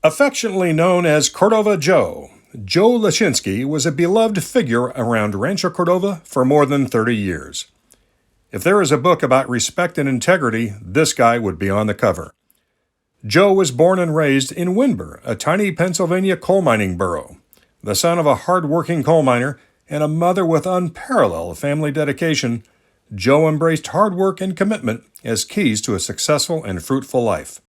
Affectionately known as Cordova Joe, Joe Lashinsky was a beloved figure around Rancho Cordova for more than 30 years. If there is a book about respect and integrity, this guy would be on the cover. Joe was born and raised in Windber, a tiny Pennsylvania coal mining borough. The son of a hard-working coal miner and a mother with unparalleled family dedication, Joe embraced hard work and commitment as keys to a successful and fruitful life.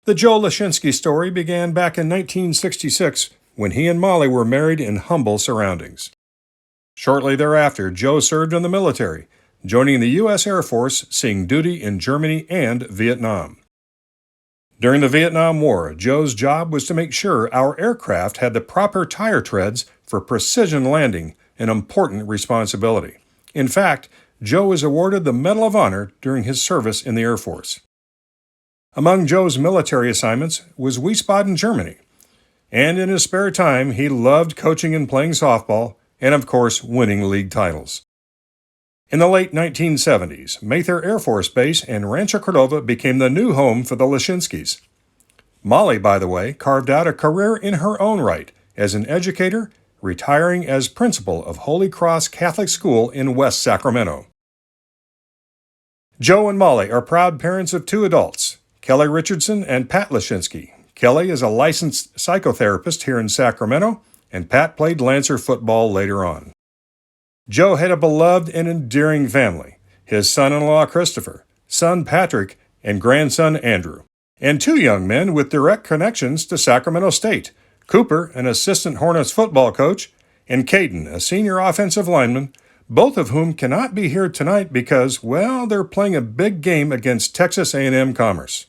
The Joe Lashinsky story began back in 1966 when he and Molly were married in humble surroundings. Shortly thereafter, Joe served in the military, joining the U.S. Air Force, seeing duty in Germany and Vietnam. During the Vietnam War, Joe's job was to make sure our aircraft had the proper tire treads for precision landing, an important responsibility. In fact, Joe was awarded the Medal of Honor during his service in the Air Force. Among Joe's military assignments was Wiesbaden, Germany, and in his spare time he loved coaching and playing softball, and of course winning league titles. In the late 1970s, Mather Air Force Base and Rancho Cordova became the new home for the Lashinskys. Molly, by the way, carved out a career in her own right as an educator, retiring as principal of Holy Cross Catholic School in West Sacramento. Joe and Molly are proud parents of two adults, Kelly Richardson and Pat Lashinsky. Kelly is a licensed psychotherapist here in Sacramento, and Pat played Lancer football later on. Joe had a beloved and endearing family, his son-in-law Christopher, son Patrick, and grandson Andrew, and two young men with direct connections to Sacramento State, Cooper, an assistant Hornets football coach, and Caden, a senior offensive lineman, both of whom cannot be here tonight because, well, they're playing a big game against Texas A&M Commerce.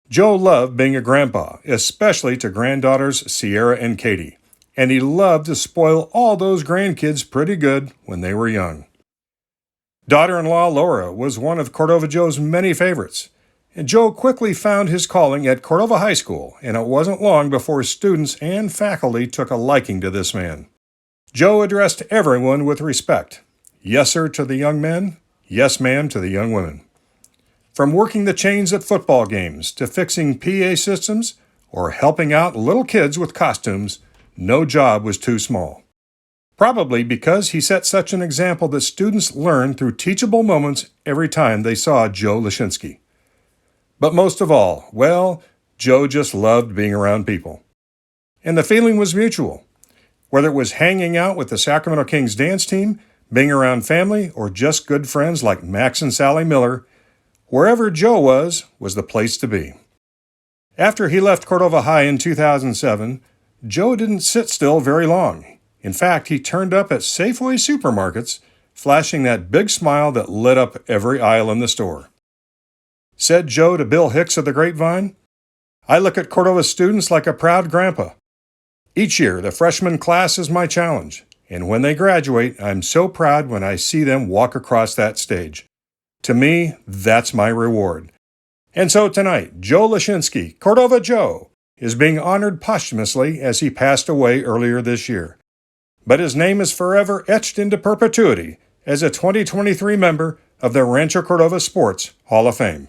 Joe loved being a grandpa, especially to granddaughters Sierra and Katie, and he loved to spoil all those grandkids pretty good when they were young. Daughter-in-law Laura was one of Cordova Joe's many favorites, and Joe quickly found his calling at Cordova High School, and it wasn't long before students and faculty took a liking to this man. Joe addressed everyone with respect. Yes, sir, to the young men. Yes, ma'am, to the young women. From working the chains at football games to fixing PA systems or helping out little kids with costumes, no job was too small. Probably because he set such an example that students learned through teachable moments every time they saw Joe Lashinsky. But most of all, well, Joe just loved being around people. And the feeling was mutual. Whether it was hanging out with the Sacramento Kings dance team, being around family, or just good friends like Max and Sally Miller, wherever Joe was the place to be. After he left Cordova High in 2007, Joe didn't sit still very long. In fact, he turned up at Safeway supermarkets, flashing that big smile that lit up every aisle in the store. Said Joe to Bill Hicks of the Grapevine, "I look at Cordova students like a proud grandpa. Each year, the freshman class is my challenge, and when they graduate, I'm so proud when I see them walk across that stage. To me, that's my reward." And so tonight, Joe Lashinsky, Cordova Joe, is being honored posthumously as he passed away earlier this year. But his name is forever etched into perpetuity as a 2023 member of the Rancho Cordova Sports Hall of Fame.